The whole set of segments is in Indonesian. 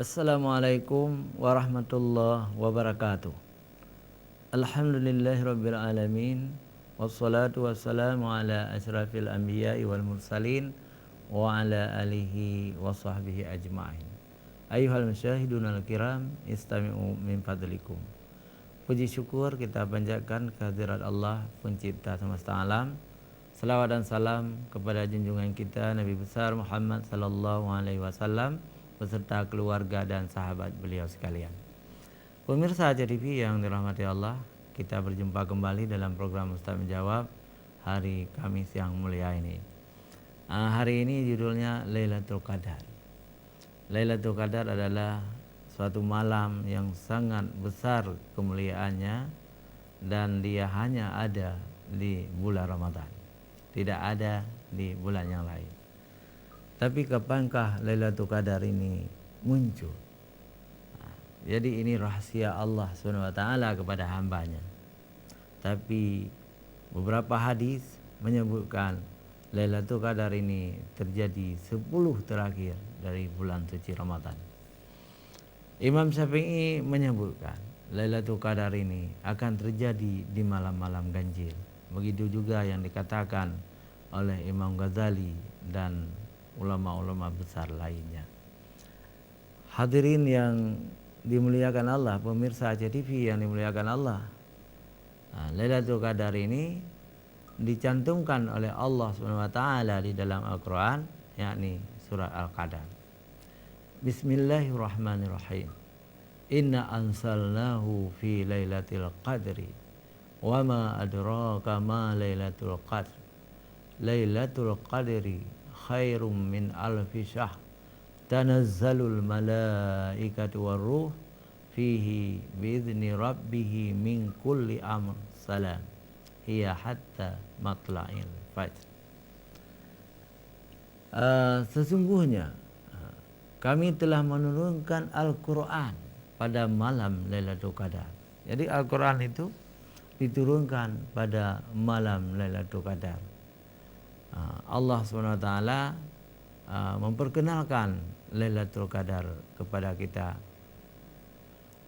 Assalamualaikum warahmatullahi wabarakatuh. Alhamdulillahirabbil alamin wassalatu wassalamu ala asyrafil anbiya'i wal mursalin wa ala alihi wa sahbihi ajma'in. Ayyuhal musyahidunal kiram, istami'u min fadlikum. Puji syukur kita panjatkan kehadirat Allah pencipta semesta alam. Selawat dan salam kepada junjungan kita Nabi besar Muhammad sallallahu alaihi wasallam beserta keluarga dan sahabat beliau sekalian. Pemirsa Aja TV yang dirahmati Allah, kita berjumpa kembali dalam program Ustaz Menjawab hari Kamis yang mulia ini. Hari ini judulnya Lailatul Qadar. Lailatul Qadar adalah suatu malam yang sangat besar kemuliaannya dan dia hanya ada di bulan Ramadan. Tidak ada di bulan yang lain. Tapi kapankah Lailatul Qadar ini muncul? Jadi ini rahasia Allah SWT kepada hambanya. Tapi beberapa hadis menyebutkan Lailatul Qadar ini terjadi 10 terakhir dari bulan suci Ramadan. Imam Syafi'i menyebutkan Lailatul Qadar ini akan terjadi di malam-malam ganjil. Begitu juga yang dikatakan oleh Imam Ghazali dan ulama-ulama besar lainnya. Hadirin yang dimuliakan Allah, pemirsa Aceh TV yang dimuliakan Allah, Lailatul Qadar ini dicantumkan oleh Allah SWT di dalam Al-Quran, yakni surat Al-Qadar. Bismillahirrahmanirrahim. Inna ansalnahu fi lailatul qadri wa ma adraka ma lailatul qadr. Lailatul qadri khairum min alfi syahr tanazzalul malaikatu warruh fihi biizni rabbihi min kulli amr salam hiya hatta matla'il fajr. Sesungguhnya kami telah menurunkan Al-Quran pada malam Lailatul Qadar. Jadi Al-Quran itu diturunkan pada malam Lailatul Qadar. Allah SWT memperkenalkan Lailatul Qadar kepada kita.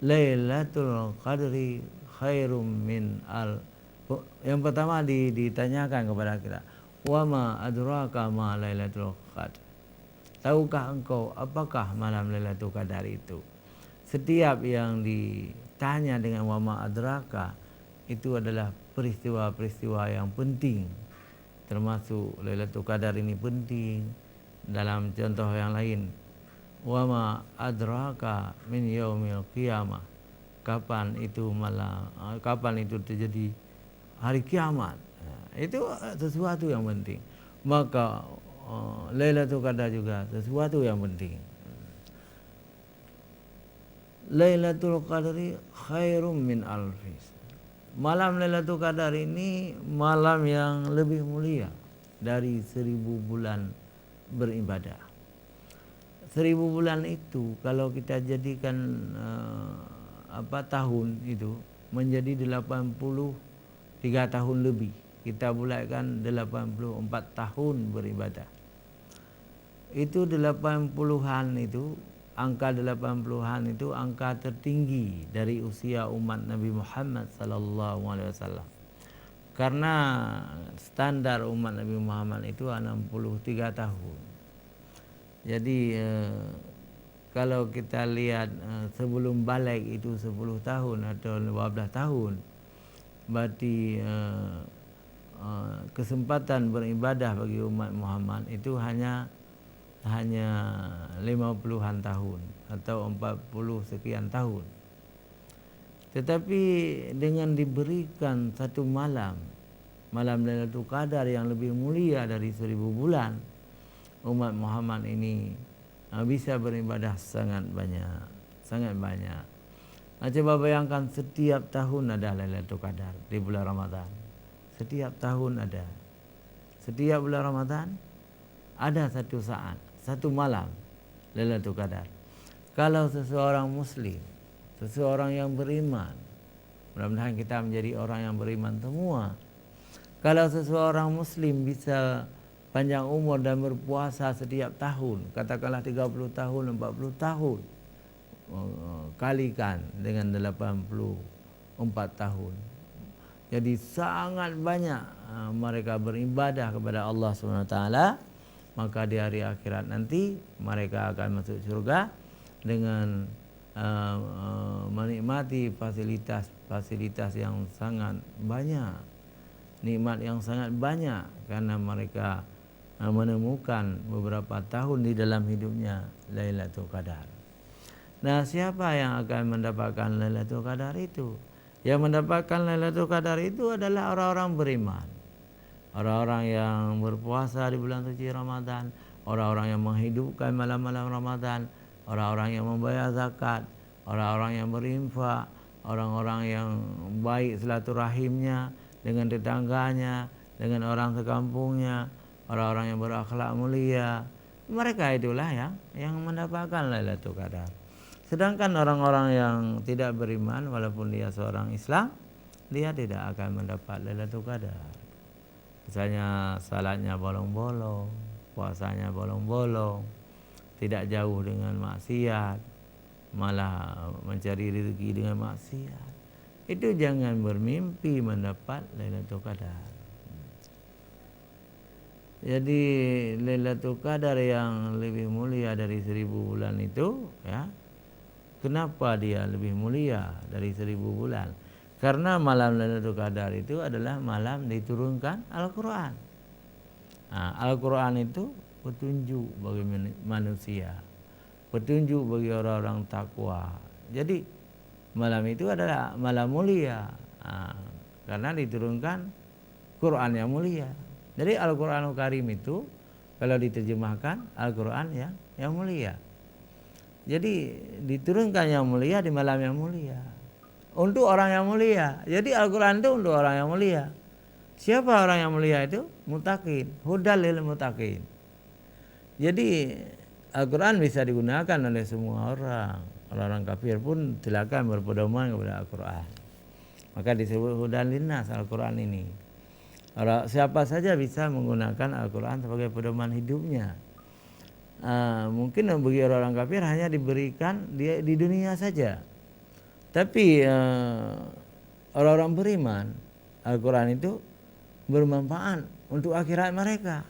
Lailatul Qadri khairum min al. Yang pertama ditanyakan kepada kita, wa ma adraka ma Lailatul Qadr. Tahukah engkau apakah malam Lailatul Qadar itu? Setiap yang ditanya dengan wa ma adraka itu adalah peristiwa-peristiwa yang penting. Termasuk Lailatul Qadar ini penting. Dalam contoh yang lain, wa ma adraka min yaumil qiyamah. Kapan itu terjadi hari kiamat. Itu sesuatu yang penting. Maka Lailatul Qadar juga sesuatu yang penting. Lailatul Qadri khairum min alfis. Malam Lailatul Qadar ini malam yang lebih mulia dari 1000 bulan beribadah. 1000 bulan itu kalau kita jadikan tahun itu menjadi 83 tahun lebih. Kita bulatkan 84 tahun beribadah. Itu 80-an itu, angka 80-an itu angka tertinggi dari usia umat Nabi Muhammad sallallahu alaihi wasallam. Karena standar umat Nabi Muhammad itu 63 tahun. Jadi kalau kita lihat sebelum balik itu 10 tahun atau 15 tahun, berarti kesempatan beribadah bagi umat Muhammad itu hanya 50-an tahun atau 40 sekian tahun. Tetapi dengan diberikan satu malam Lailatul Qadar yang lebih mulia dari 1000 bulan, umat Muhammad ini bisa beribadah sangat banyak. Coba bayangkan setiap tahun ada Lailatul Qadar di bulan Ramadan. Setiap tahun ada. Setiap bulan Ramadan ada satu saat, satu malam Lailatul Qadar. Kalau seseorang muslim, seseorang yang beriman, mudah-mudahan kita menjadi orang yang beriman semua. Kalau seseorang muslim bisa panjang umur dan berpuasa setiap tahun, katakanlah 30 tahun, 40 tahun, kalikan dengan 84 tahun. Jadi sangat banyak mereka beribadah kepada Allah SWT. Maka di hari akhirat nanti mereka akan masuk surga dengan menikmati fasilitas yang sangat banyak, nikmat yang sangat banyak, karena mereka menemukan beberapa tahun di dalam hidupnya Lailatul Qadar. Nah, siapa yang akan mendapatkan Lailatul Qadar itu? Yang mendapatkan Lailatul Qadar itu adalah orang-orang beriman, orang-orang yang berpuasa di bulan suci Ramadan, orang-orang yang menghidupkan malam-malam Ramadan, orang-orang yang membayar zakat, orang-orang yang berinfak, orang-orang yang baik silaturahimnya dengan tetangganya, dengan orang sekampungnya, orang-orang yang berakhlak mulia. Mereka itulah yang mendapatkan Lailatul Qadar. Sedangkan orang-orang yang tidak beriman, walaupun dia seorang Islam, dia tidak akan mendapat Lailatul Qadar. Misalnya salatnya bolong-bolong, puasanya bolong-bolong, tidak jauh dengan maksiat, malah mencari rezeki dengan maksiat. Itu jangan bermimpi mendapat Lailatul Qadar. Jadi Lailatul Qadar yang lebih mulia dari 1000 bulan itu, ya. Kenapa dia lebih mulia dari 1000 bulan? Karena malam Lailatul Qadar itu adalah malam diturunkan Al-Quran. Nah, Al-Quran itu petunjuk bagi manusia, petunjuk bagi orang-orang takwa. Jadi malam itu adalah malam mulia, karena diturunkan Quran yang mulia. Jadi Al-Quranul Karim itu kalau diterjemahkan Al-Quran yang mulia. Jadi diturunkan yang mulia di malam yang mulia, untuk orang yang mulia. Jadi Al-Quran itu untuk orang yang mulia. Siapa orang yang mulia itu? Muttaqin, hudal lil muttaqin. Jadi Al-Quran bisa digunakan oleh semua orang. Orang-orang kafir pun silakan berpedoman kepada Al-Quran. Maka disebut hudan linnas Al-Quran ini. Siapa saja bisa menggunakan Al-Quran sebagai pedoman hidupnya. Mungkin bagi orang-orang kafir hanya diberikan dia di dunia saja. Tapi orang-orang beriman, Al-Quran itu bermanfaat untuk akhirat mereka.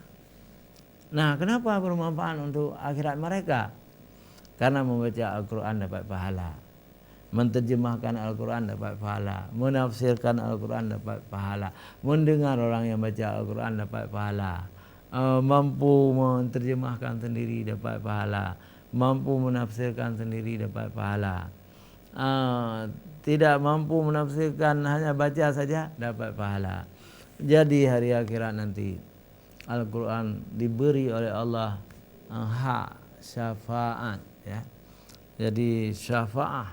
Nah, kenapa bermanfaat untuk akhirat mereka? Karena membaca Al-Quran dapat pahala, menterjemahkan Al-Quran dapat pahala, menafsirkan Al-Quran dapat pahala, mendengar orang yang baca Al-Quran dapat pahala, mampu menterjemahkan sendiri dapat pahala, mampu menafsirkan sendiri dapat pahala, tidak mampu menafsirkan hanya baca saja dapat pahala. Jadi hari akhirat nanti Al-Quran diberi oleh Allah hak syafaat, ya. Jadi syafaat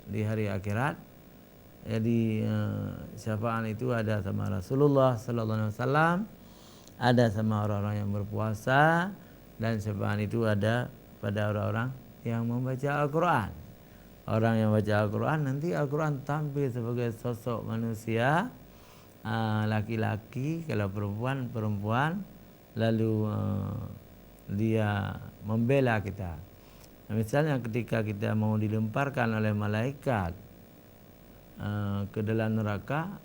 di hari akhirat. Jadi syafaat itu ada sama Rasulullah sallallahu alaihi wasallam, ada sama orang-orang yang berpuasa, dan syafaat itu ada pada orang-orang yang membaca Al-Quran. Orang yang baca Al-Quran, nanti Al-Quran tampil sebagai sosok manusia, laki-laki, kalau perempuan, lalu dia membela kita. Misalnya ketika kita mau dilemparkan oleh malaikat ke dalam neraka,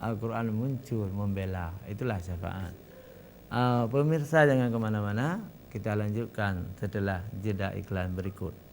Al-Quran muncul membela. Itulah syafaat. Pemirsa jangan kemana-mana, kita lanjutkan setelah jeda iklan berikut.